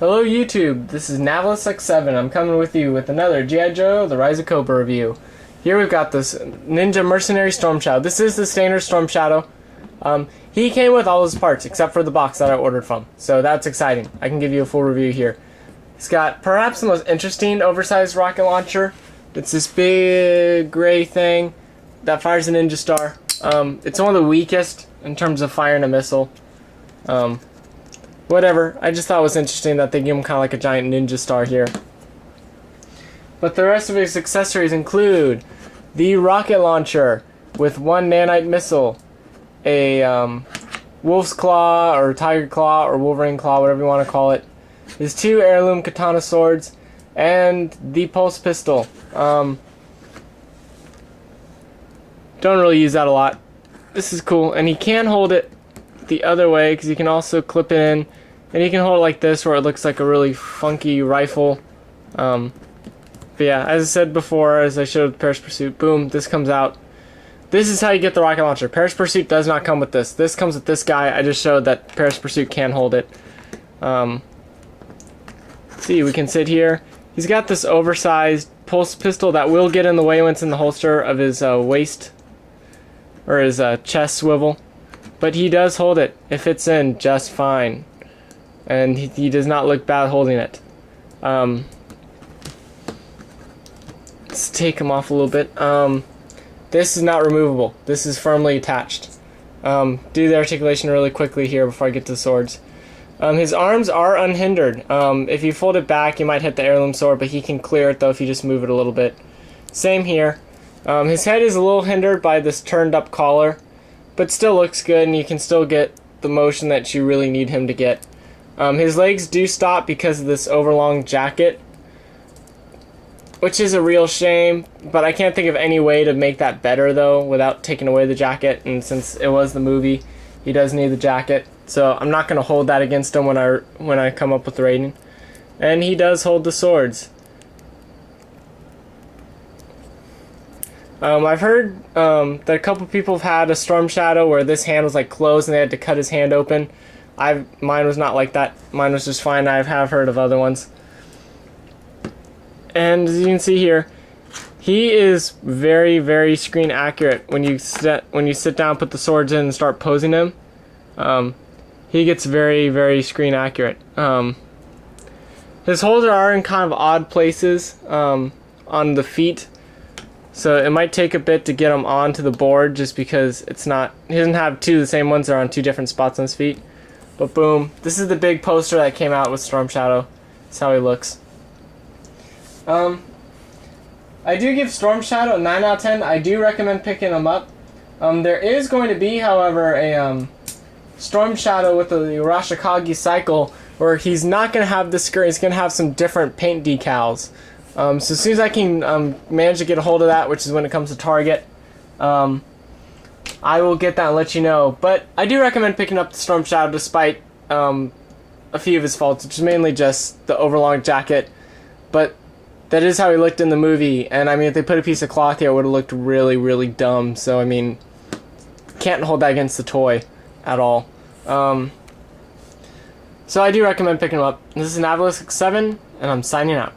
Hello YouTube, this is Navelix7. I'm coming with you with another G.I. Joe The Rise of Cobra review. Here we've got this Ninja Mercenary Storm Shadow. This is the standard Storm Shadow. He came with all his parts except for the box that I ordered from. So that's exciting. I can give you a full review here. He's got perhaps the most interesting oversized rocket launcher. It's this big gray thing that fires a ninja star. It's one of the weakest in terms of firing a missile. Whatever, I just thought it was interesting that they give him kind of like a giant ninja star here. But the rest of his accessories include the rocket launcher with one nanite missile, a wolf's claw or tiger claw or wolverine claw, whatever you want to call it, his two heirloom katana swords, and the pulse pistol. Don't really use that a lot. This is cool, and he can hold it the other way because you can also clip it in, and you can hold it like this where it looks like a really funky rifle. But yeah, as I said before, as I showed with Paris Pursuit, boom, this comes out. This is how you get the rocket launcher. Paris Pursuit does not come with this. This comes with this guy. I just showed that Paris Pursuit can hold it. See, we can sit here. He's got this oversized pulse pistol that will get in the way when it's in the holster of his waist or his chest swivel. But he does hold it. It fits in just fine. And he does not look bad holding it. Let's take him off a little bit. This is not removable. This is firmly attached. Do the articulation really quickly here before I get to the swords. His arms are unhindered. If you fold it back, you might hit the heirloom sword, but he can clear it though if you just move it a little bit. Same here. His head is a little hindered by this turned up collar, but still looks good, and you can still get the motion that you really need him to get. His legs do stop because of this overlong jacket, which is a real shame, but I can't think of any way to make that better though without taking away the jacket, and since it was the movie, he does need the jacket, so I'm not going to hold that against him when I come up with the rating. And he does hold the swords. I've heard that a couple people have had a Storm Shadow where this hand was like closed and they had to cut his hand open. Mine was not like that. Mine was just fine. I have heard of other ones. And as you can see here, he is very, very screen accurate. When you sit down, put the swords in, and start posing him, he gets very, very screen accurate. His holes are in kind of odd places on the feet. So it might take a bit to get him onto the board just because he doesn't have two of the same ones. They're on two different spots on his feet. But boom, this is the big poster that came out with Storm Shadow. That's how he looks. I do give Storm Shadow a 9 out of 10. I do recommend picking him up. There is going to be, however, a Storm Shadow with the Arashikage cycle where he's not going to have this skirt. He's going to have some different paint decals. So as soon as I can manage to get a hold of that, which is when it comes to Target, I will get that and let you know. But I do recommend picking up the Storm Shadow despite a few of his faults, which is mainly just the overlong jacket. But that is how he looked in the movie, and I mean, if they put a piece of cloth here, it would have looked really, really dumb. So I mean, can't hold that against the toy at all. So I do recommend picking him up. This is Navelix7, and I'm signing out.